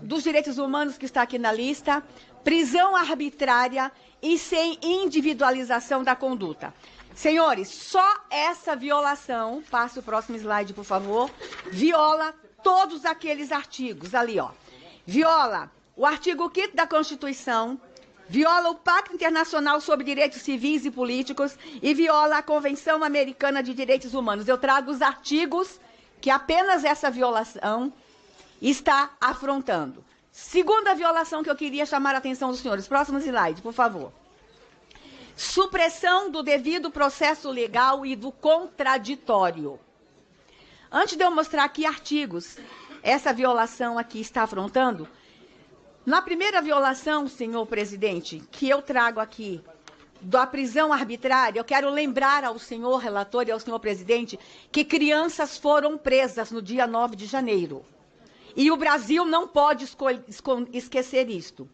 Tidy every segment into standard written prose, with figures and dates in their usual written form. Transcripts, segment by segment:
dos direitos humanos que está aqui na lista, prisão arbitrária e sem individualização da conduta. Senhores, só essa violação, passe o próximo slide, por favor, viola todos aqueles artigos ali, ó. Viola o artigo 5º da Constituição, viola o Pacto Internacional sobre Direitos Civis e Políticos e viola a Convenção Americana de Direitos Humanos. Eu trago os artigos que apenas essa violação está afrontando. Segunda violação que eu queria chamar a atenção dos senhores. Próximo slide, por favor. Supressão do devido processo legal e do contraditório. Antes de eu mostrar aqui artigos, essa violação aqui está afrontando. Na primeira violação, senhor presidente, que eu trago aqui, da prisão arbitrária, eu quero lembrar ao senhor relator e ao senhor presidente que crianças foram presas no dia 9 de janeiro. E o Brasil não pode esquecer isto.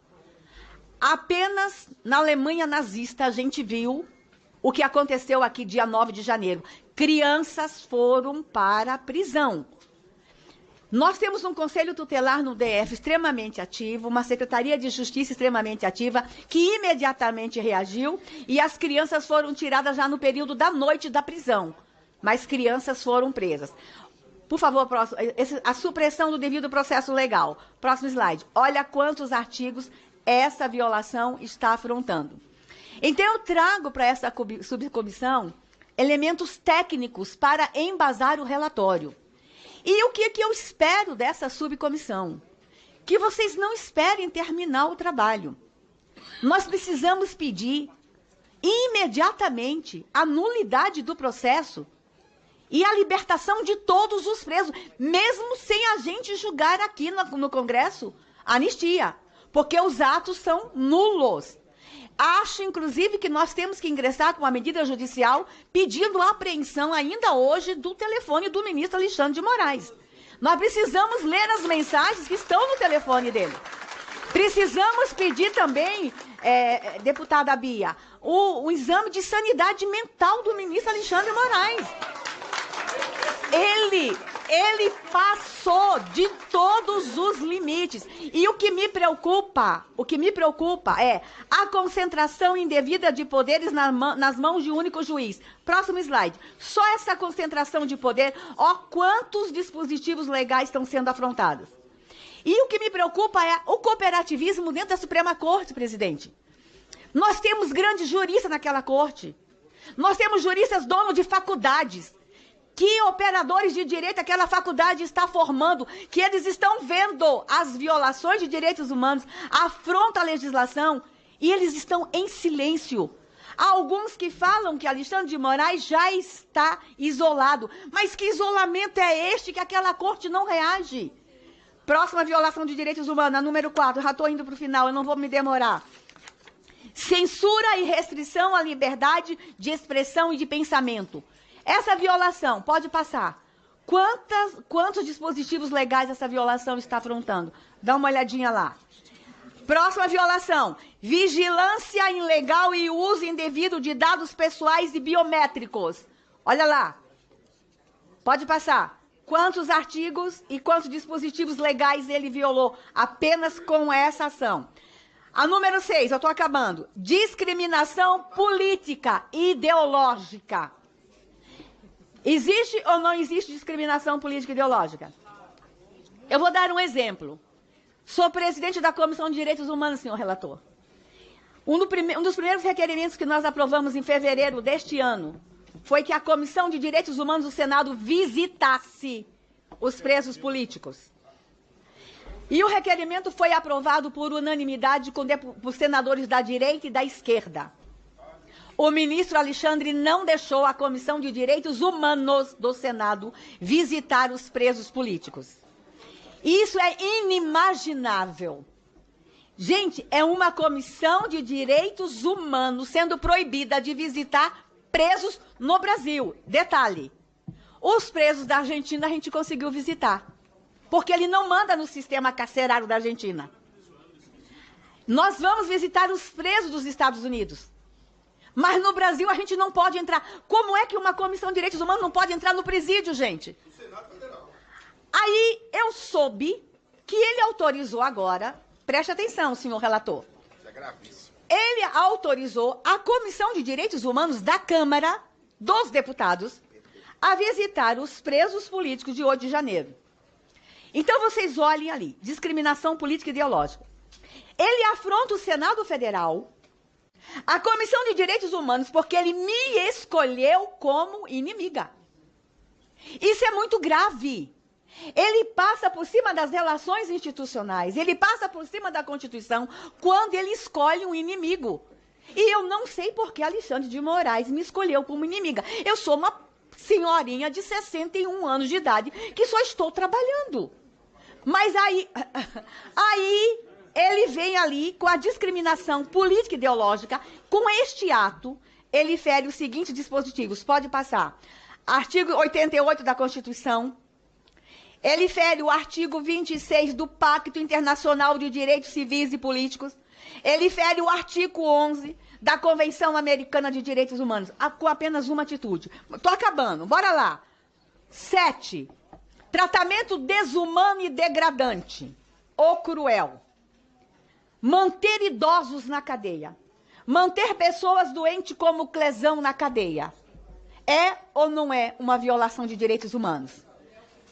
Apenas na Alemanha nazista a gente viu o que aconteceu aqui dia 9 de janeiro. Crianças foram para a prisão. Nós temos um conselho tutelar no DF extremamente ativo, uma secretaria de justiça extremamente ativa, que imediatamente reagiu e as crianças foram tiradas já no período da noite da prisão. Mas crianças foram presas. Por favor, próximo, a supressão do devido processo legal. Próximo slide. Olha quantos artigos essa violação está afrontando. Então, eu trago para essa subcomissão elementos técnicos para embasar o relatório. E o que eu espero dessa subcomissão? Que vocês não esperem terminar o trabalho. Nós precisamos pedir imediatamente a nulidade do processo e a libertação de todos os presos, mesmo sem a gente julgar aqui no Congresso anistia, porque os atos são nulos. Acho, inclusive, que nós temos que ingressar com uma medida judicial pedindo a apreensão ainda hoje do telefone do ministro Alexandre de Moraes. Nós precisamos ler as mensagens que estão no telefone dele. Precisamos pedir também, deputada Bia, o exame de sanidade mental do ministro Alexandre de Moraes. Ele passou de todos os limites. E o que me preocupa é a concentração indevida de poderes nas mãos de um único juiz. Próximo slide. Só essa concentração de poder, ó, quantos dispositivos legais estão sendo afrontados. E o que me preocupa é o cooperativismo dentro da Suprema Corte, presidente. Nós temos grandes juristas naquela corte. Nós temos juristas donos de faculdades. Que operadores de direito aquela faculdade está formando, que eles estão vendo as violações de direitos humanos, afronta a legislação, e eles estão em silêncio. Há alguns que falam que Alexandre de Moraes já está isolado. Mas que isolamento é este que aquela corte não reage? Próxima violação de direitos humanos, a número 4, já estou indo para o final, eu não vou me demorar. Censura e restrição à liberdade de expressão e de pensamento. Essa violação, pode passar. Quantos dispositivos legais essa violação está afrontando? Dá uma olhadinha lá. Próxima violação. Vigilância ilegal e uso indevido de dados pessoais e biométricos. Olha lá. Pode passar. Quantos artigos e quantos dispositivos legais ele violou apenas com essa ação? A número 6, eu estou acabando. Discriminação política e ideológica. Existe ou não existe discriminação política e ideológica? Eu vou dar um exemplo. Sou presidente da Comissão de Direitos Humanos, senhor relator. Um dos primeiros requerimentos que nós aprovamos em fevereiro deste ano foi que a Comissão de Direitos Humanos do Senado visitasse os presos políticos. E o requerimento foi aprovado por unanimidade por senadores da direita e da esquerda. O ministro Alexandre não deixou a Comissão de Direitos Humanos do Senado visitar os presos políticos. Isso é inimaginável. Gente, é uma Comissão de Direitos Humanos sendo proibida de visitar presos no Brasil. Detalhe, os presos da Argentina a gente conseguiu visitar, porque ele não manda no sistema carcerário da Argentina. Nós vamos visitar os presos dos Estados Unidos. Mas no Brasil a gente não pode entrar. Como é que uma Comissão de Direitos Humanos não pode entrar no presídio, gente? Aí eu soube que ele autorizou agora, preste atenção, senhor relator. Isso é gravíssimo. Ele autorizou a Comissão de Direitos Humanos da Câmara dos Deputados a visitar os presos políticos de 8 de janeiro. Então vocês olhem ali, discriminação política e ideológica. Ele afronta o Senado Federal, a Comissão de Direitos Humanos, porque ele me escolheu como inimiga. Isso é muito grave. Ele passa por cima das relações institucionais, ele passa por cima da Constituição quando ele escolhe um inimigo. E eu não sei por que Alexandre de Moraes me escolheu como inimiga. Eu sou uma senhorinha de 61 anos de idade que só estou trabalhando. Mas aí ele vem ali com a discriminação política e ideológica. Com este ato, ele fere os seguintes dispositivos. Pode passar. Artigo 88 da Constituição. Ele fere o artigo 26 do Pacto Internacional de Direitos Civis e Políticos. Ele fere o artigo 11 da Convenção Americana de Direitos Humanos. Com apenas uma atitude. Estou acabando. Bora lá. 7. Tratamento desumano e degradante ou cruel. Manter idosos na cadeia. Manter pessoas doentes como lesão na cadeia. É ou não é uma violação de direitos humanos?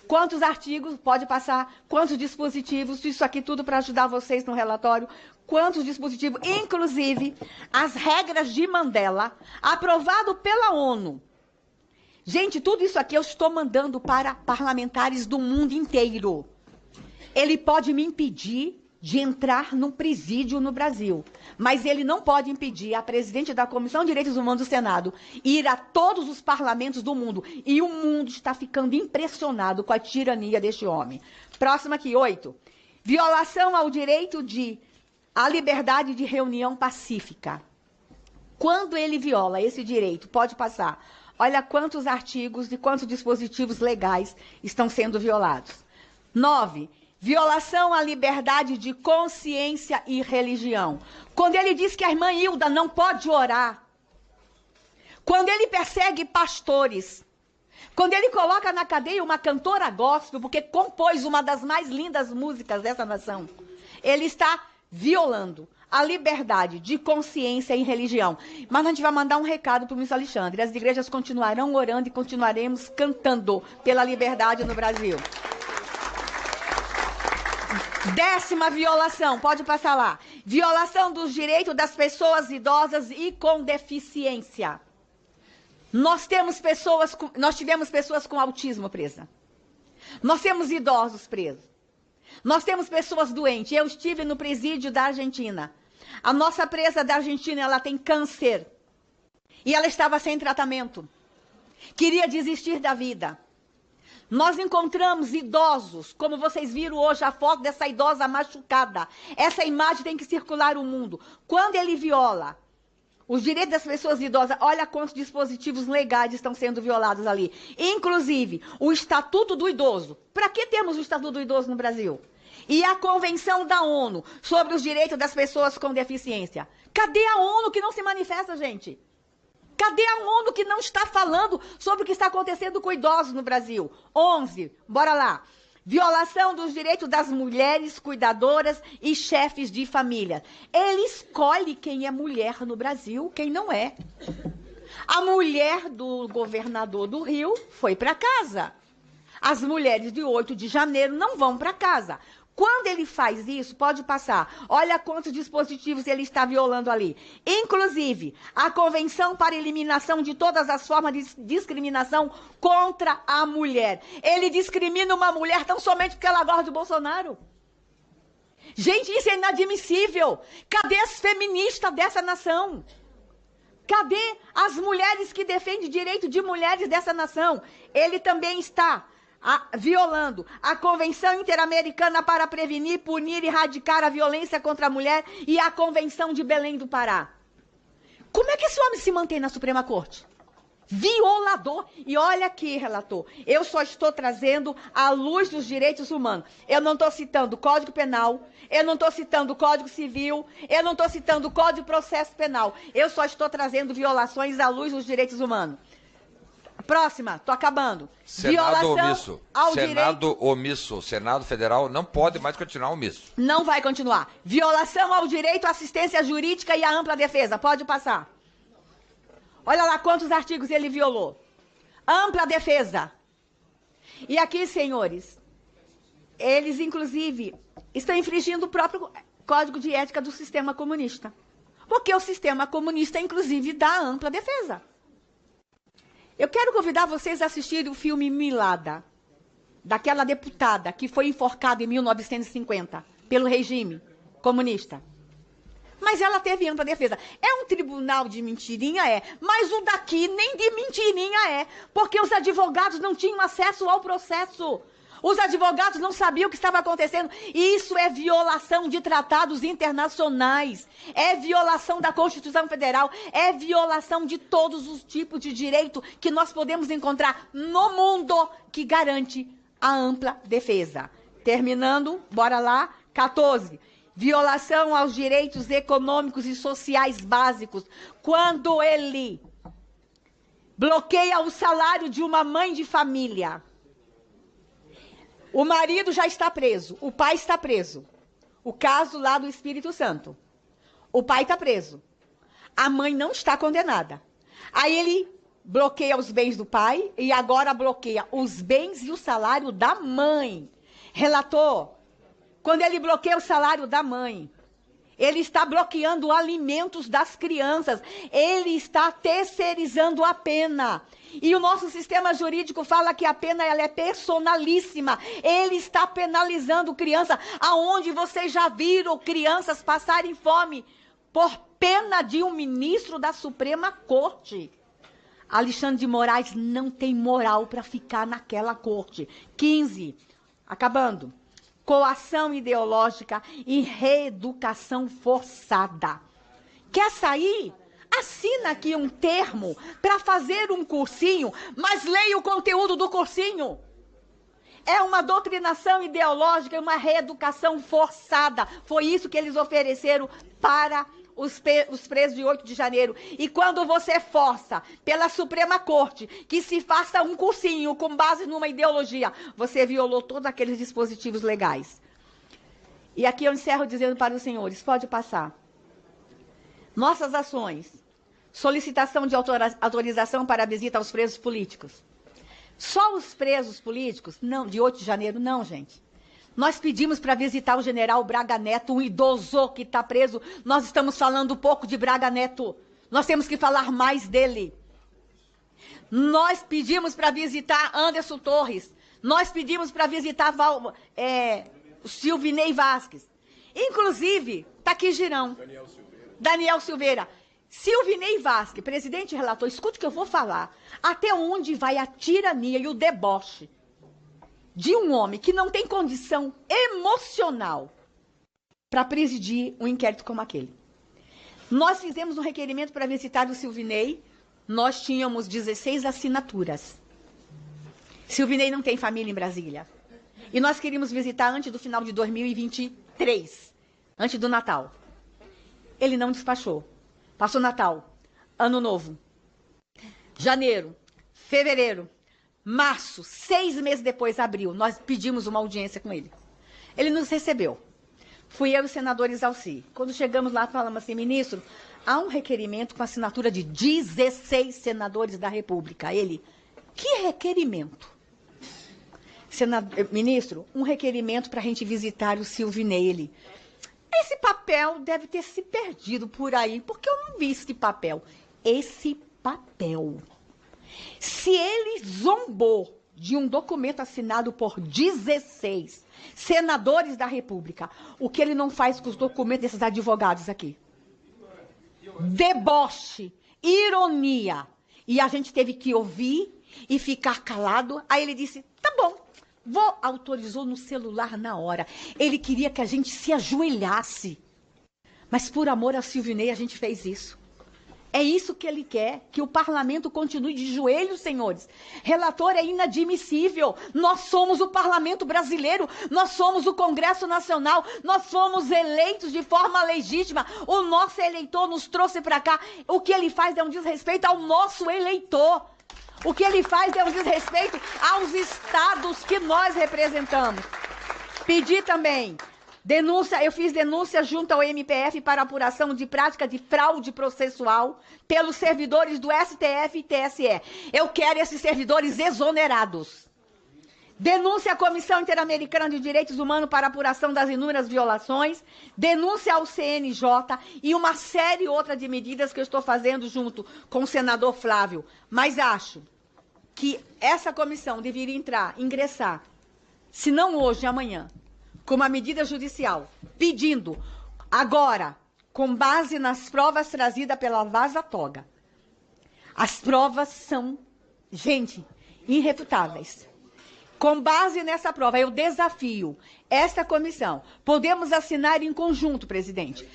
Quantos artigos, pode passar, quantos dispositivos, isso aqui tudo para ajudar vocês no relatório, quantos dispositivos, inclusive as regras de Mandela, aprovado pela ONU. Gente, tudo isso aqui eu estou mandando para parlamentares do mundo inteiro. Ele pode me impedir de entrar num presídio no Brasil, mas ele não pode impedir a presidente da Comissão de Direitos Humanos do Senado ir a todos os parlamentos do mundo. E o mundo está ficando impressionado com a tirania deste homem. Próximo aqui, 8. Violação ao direito à liberdade de reunião pacífica. Quando ele viola esse direito, pode passar. Olha quantos artigos e quantos dispositivos legais estão sendo violados. 9. Violação à liberdade de consciência e religião. Quando ele diz que a irmã Hilda não pode orar. Quando ele persegue pastores. Quando ele coloca na cadeia uma cantora gospel, porque compôs uma das mais lindas músicas dessa nação. Ele está violando a liberdade de consciência e religião. Mas a gente vai mandar um recado para o ministro Alexandre. As igrejas continuarão orando e continuaremos cantando pela liberdade no Brasil. 10ª violação, pode passar lá. Violação dos direitos das pessoas idosas e com deficiência. Nós tivemos pessoas com autismo presas. Nós temos idosos presos. Nós temos pessoas doentes. Eu estive no presídio da Argentina. A nossa presa da Argentina, ela tem câncer. E ela estava sem tratamento. Queria desistir da vida. Nós encontramos idosos, como vocês viram hoje a foto dessa idosa machucada. Essa imagem tem que circular o mundo. Quando ele viola os direitos das pessoas idosas, olha quantos dispositivos legais estão sendo violados ali. Inclusive, o Estatuto do Idoso. Para que temos o Estatuto do Idoso no Brasil? E a Convenção da ONU sobre os direitos das pessoas com deficiência. Cadê a ONU que não se manifesta, gente? Cadê a ONU que não está falando sobre o que está acontecendo com idosos no Brasil? 11, bora lá. Violação dos direitos das mulheres cuidadoras e chefes de família. Ele escolhe quem é mulher no Brasil, quem não é. A mulher do governador do Rio foi para casa. As mulheres de 8 de janeiro não vão para casa. Quando ele faz isso, pode passar. Olha quantos dispositivos ele está violando ali. Inclusive, a Convenção para a Eliminação de todas as formas de discriminação contra a mulher. Ele discrimina uma mulher tão somente porque ela gosta do Bolsonaro. Gente, isso é inadmissível. Cadê as feministas dessa nação? Cadê as mulheres que defendem direito de mulheres dessa nação? Ele também está violando a Convenção Interamericana para prevenir, punir e erradicar a violência contra a mulher e a Convenção de Belém do Pará. Como é que esse homem se mantém na Suprema Corte? Violador. E olha aqui, relator, eu só estou trazendo à luz dos direitos humanos. Eu não estou citando o Código Penal, eu não estou citando o Código Civil, eu não estou citando o Código de Processo Penal. Eu só estou trazendo violações à luz dos direitos humanos. Próxima, tô acabando. Senado Violação omisso. ao Senado direito... omisso. O Senado Federal não pode mais continuar omisso. Não vai continuar. Violação ao direito à assistência jurídica e à ampla defesa. Pode passar. Olha lá quantos artigos ele violou. Ampla defesa. E aqui, senhores, eles, inclusive, estão infringindo o próprio Código de Ética do sistema comunista. Porque o sistema comunista, inclusive, dá ampla defesa. Eu quero convidar vocês a assistirem o filme Milada, daquela deputada que foi enforcada em 1950 pelo regime comunista. Mas ela teve ampla defesa. É um tribunal de mentirinha? É. Mas o daqui nem de mentirinha é. Porque os advogados não tinham acesso ao processo. Os advogados não sabiam o que estava acontecendo. E isso é violação de tratados internacionais. É violação da Constituição Federal. É violação de todos os tipos de direito que nós podemos encontrar no mundo que garante a ampla defesa. Terminando, bora lá. 14. Violação aos direitos econômicos e sociais básicos. Quando ele bloqueia o salário de uma mãe de família. O marido já está preso, o pai está preso. O caso lá do Espírito Santo. O pai está preso. A mãe não está condenada. Aí ele bloqueia os bens do pai e agora bloqueia os bens e o salário da mãe. Relator, quando ele bloqueia o salário da mãe, ele está bloqueando alimentos das crianças. Ele está terceirizando a pena. E o nosso sistema jurídico fala que a pena ela é personalíssima. Ele está penalizando criança. Aonde vocês já viram crianças passarem fome por pena de um ministro da Suprema Corte? Alexandre de Moraes não tem moral para ficar naquela corte. 15. Acabando. Coação ideológica e reeducação forçada. Quer sair? Assina aqui um termo para fazer um cursinho, mas leia o conteúdo do cursinho. É uma doutrinação ideológica e uma reeducação forçada. Foi isso que eles ofereceram para os presos de 8 de janeiro. E quando você força pela Suprema Corte que se faça um cursinho com base numa ideologia, você violou todos aqueles dispositivos legais. E aqui eu encerro dizendo para os senhores, pode passar. Nossas ações, solicitação de autorização para a visita aos presos políticos. Só os presos políticos? Não, de 8 de janeiro, não, gente. Nós pedimos para visitar o general Braga Neto, um idoso que está preso. Nós estamos falando pouco de Braga Neto. Nós temos que falar mais dele. Nós pedimos para visitar Anderson Torres. Nós pedimos para visitar Silvinei Vasquez. Inclusive, está aqui Girão. Daniel Silveira. Silvinei Vasquez, presidente e relator, escute o que eu vou falar. Até onde vai a tirania e o deboche de um homem que não tem condição emocional para presidir um inquérito como aquele? Nós fizemos um requerimento para visitar o Silvinei, nós tínhamos 16 assinaturas. Silvinei não tem família em Brasília. E nós queríamos visitar antes do final de 2023, antes do Natal. Ele não despachou. Passou Natal, Ano Novo, janeiro, fevereiro, março, 6 meses depois, abril, nós pedimos uma audiência com ele. Ele nos recebeu. Fui eu e o senador Isalci. Quando chegamos lá, falamos assim, ministro, há um requerimento com assinatura de 16 senadores da República. Ele, que requerimento? Ministro, um requerimento para a gente visitar o Silvinei. Ele, esse papel deve ter se perdido por aí, porque eu não vi esse papel. Esse papel. Se ele zombou de um documento assinado por 16 senadores da República, o que ele não faz com os documentos desses advogados aqui? Deboche, ironia. E a gente teve que ouvir e ficar calado. Aí ele disse, tá bom. Autorizou no celular na hora. Ele queria que a gente se ajoelhasse. Mas por amor a Silvinei a gente fez isso. É isso que ele quer, que o parlamento continue de joelhos, senhores. Relator, é inadmissível. Nós somos o parlamento brasileiro, nós somos o Congresso Nacional, nós fomos eleitos de forma legítima. O nosso eleitor nos trouxe para cá. O que ele faz é um desrespeito ao nosso eleitor. O que ele faz é um desrespeito aos estados que nós representamos. Pedi também denúncia, eu fiz denúncia junto ao MPF para apuração de prática de fraude processual pelos servidores do STF e TSE. Eu quero esses servidores exonerados. Denúncia à Comissão Interamericana de Direitos Humanos para apuração das inúmeras violações, denúncia ao CNJ e uma série outra de medidas que eu estou fazendo junto com o senador Flávio. Mas acho que essa comissão deveria ingressar, se não hoje, amanhã, com uma medida judicial, pedindo, agora, com base nas provas trazidas pela Vaza Toga. As provas são, gente, irrefutáveis. Com base nessa prova, eu desafio esta comissão. Podemos assinar em conjunto, presidente.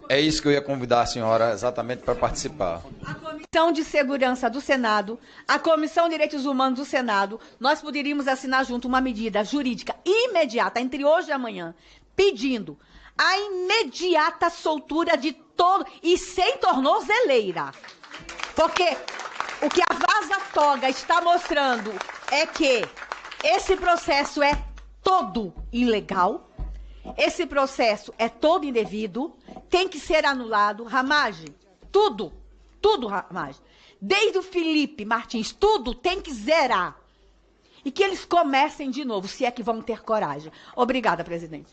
É isso que eu ia convidar a senhora exatamente para participar. A Comissão de Segurança do Senado, a Comissão de Direitos Humanos do Senado, nós poderíamos assinar junto uma medida jurídica imediata, entre hoje e amanhã, pedindo a imediata soltura de todo, e sem tornozeleira. Porque o que a Vaza Toga está mostrando é que esse processo é todo ilegal, esse processo é todo indevido, tem que ser anulado. Ramagem, tudo, Ramagem. Desde o Felipe Martins, tudo tem que zerar. E que eles comecem de novo, se é que vão ter coragem. Obrigada, presidente.